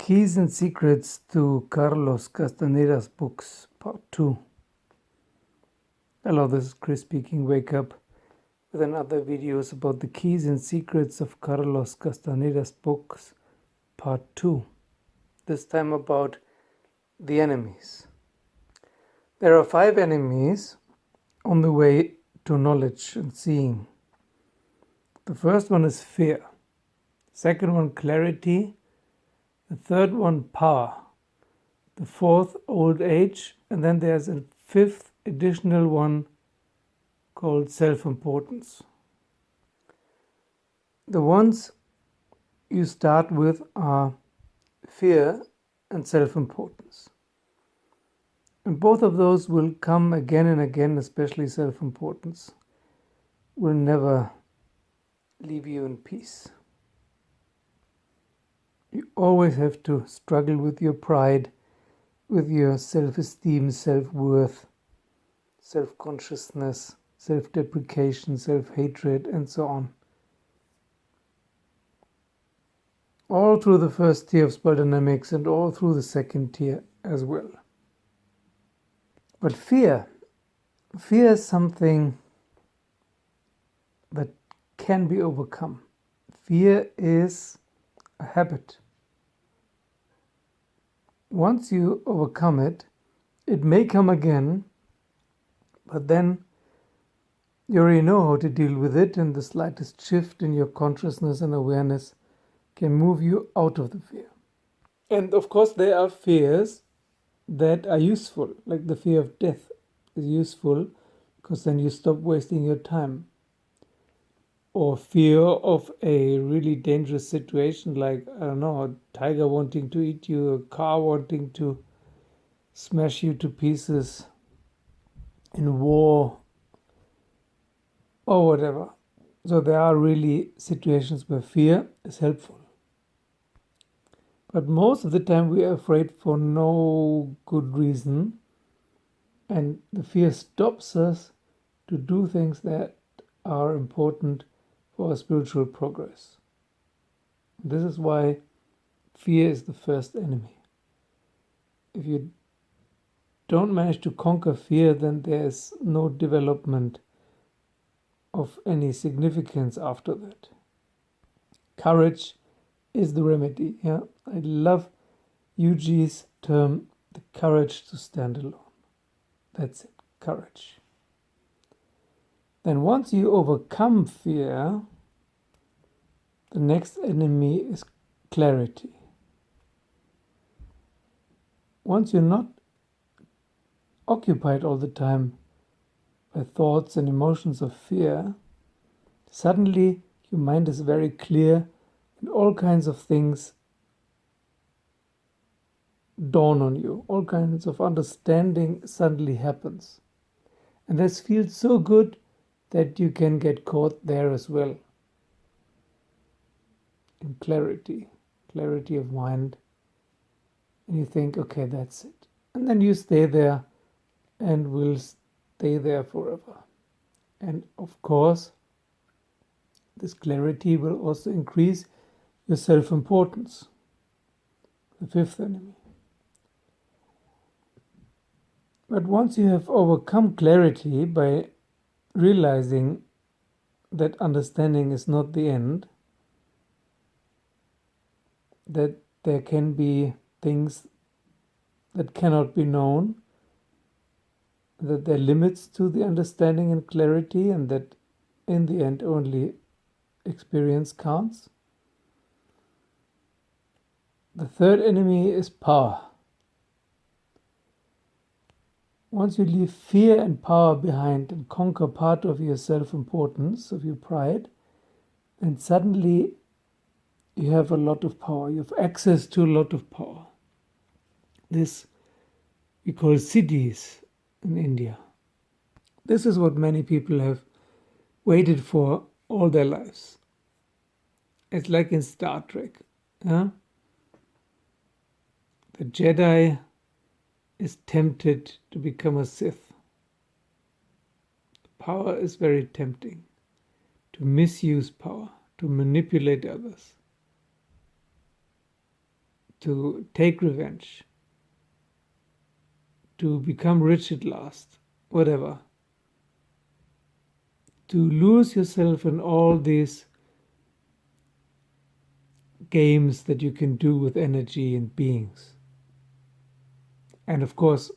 Keys and Secrets to Carlos Castaneda's Books, Part 2. Hello, this is Chris speaking. Wake up with another videos about the keys and secrets of Carlos Castaneda's books, Part 2. This time about the enemies. There are 5 enemies on the way to knowledge and seeing. The first one is fear. Second one, clarity. The third one, power. The fourth, old age. And then there's a 5th additional one called self-importance. The ones you start with are fear and self-importance. And both of those will come again and again, especially self-importance. Will never leave you in peace. You always have to struggle with your pride, with your self-esteem, self-worth, self-consciousness, self-deprecation, self-hatred, and so on. All through the first tier of spell dynamics and all through the second tier as well. But fear is something that can be overcome. Fear is a habit. Once you overcome it, it may come again, but then you already know how to deal with it, and the slightest shift in your consciousness and awareness can move you out of the fear. And of course, there are fears that are useful, like the fear of death is useful because then you stop wasting your time. Or fear of a really dangerous situation, like, I don't know, a tiger wanting to eat you, a car wanting to smash you to pieces in war, or whatever. So there are really situations where fear is helpful. But most of the time we are afraid for no good reason, and the fear stops us to do things that are important for our spiritual progress. This is why fear is the first enemy. If you don't manage to conquer fear, then there's no development of any significance after that. Courage is the remedy. Yeah, I love Yuji's term, the courage to stand alone. That's it, courage. Then once you overcome fear, the next enemy is clarity. Once you're not occupied all the time by thoughts and emotions of fear, suddenly your mind is very clear and all kinds of things dawn on you. All kinds of understanding suddenly happens. And this feels so good that you can get caught there as well. In clarity of mind. And you think, okay, that's it. And then you stay there and will stay there forever. And of course, this clarity will also increase your self-importance. The 5th enemy. But once you have overcome clarity by realizing that understanding is not the end, that there can be things that cannot be known, that there are limits to the understanding and clarity, and that in the end only experience counts. The 3rd enemy is power. Once you leave fear and power behind and conquer part of your self-importance, of your pride, then suddenly you have a lot of power. You have access to a lot of power. This we call siddhis in India. This is what many people have waited for all their lives. It's like in Startrek. Yeah? The Jedi is tempted to become a Sith. Power is very tempting. To misuse power, to manipulate others, to take revenge, to become rich at last, whatever. To lose yourself in all these games that you can do with energy and beings. And of course,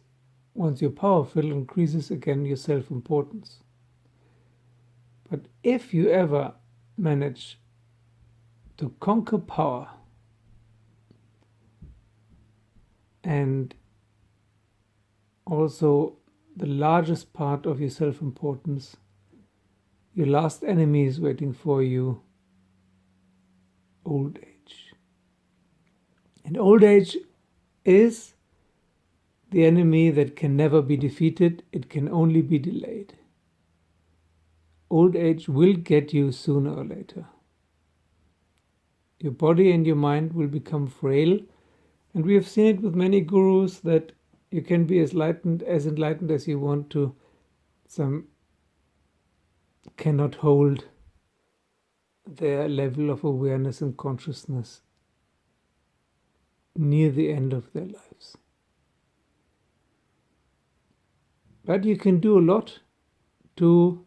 once you're powerful, increases again your self-importance. But if you ever manage to conquer power and also the largest part of your self-importance, your last enemy is waiting for you: old age. And old age is the enemy that can never be defeated, it can only be delayed. Old age will get you sooner or later. Your body and your mind will become frail, and we have seen it with many gurus that you can be as enlightened as you want to. Some cannot hold their level of awareness and consciousness near the end of their lives. But you can do a lot to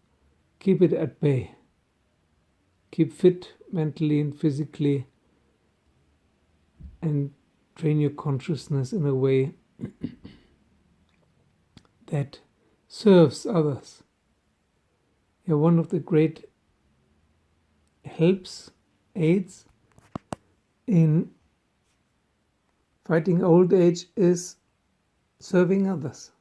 keep it at bay. Keep fit mentally and physically, and train your consciousness in a way that serves others. Yeah, one of the great aids in fighting old age is serving others.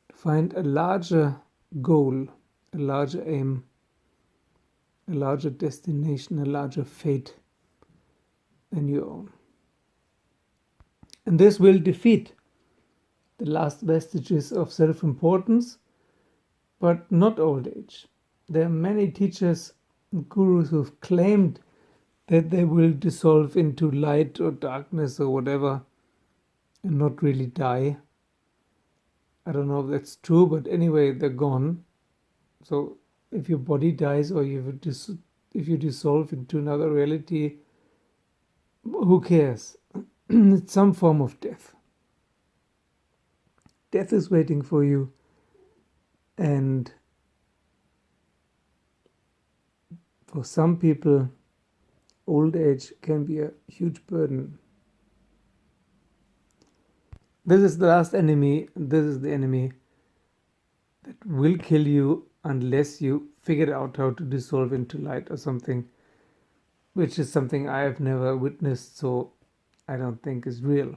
To find a larger goal, a larger aim, a larger destination, a larger fate than your own. And this will defeat the last vestiges of self-importance, but not old age. There are many teachers and gurus who have claimed that they will dissolve into light or darkness or whatever and not really die. I don't know if that's true, but anyway, they're gone. So if your body dies or if you dissolve into another reality, who cares? It's some form of death. Death is waiting for you, and for some people, old age can be a huge burden. This is the last enemy. This is the enemy that will kill you unless you figure out how to dissolve into light or something, which is something I have never witnessed, so I don't think is real.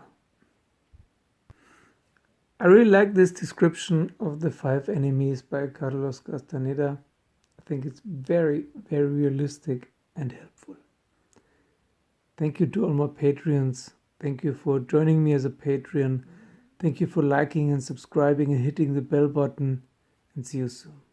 I really like this description of the 5 enemies by Carlos Castaneda. I think it's very, very realistic and helpful. Thank you to all my Patreons. Thank you for joining me as a Patreon. Thank you for liking and subscribing and hitting the bell button. And see you soon.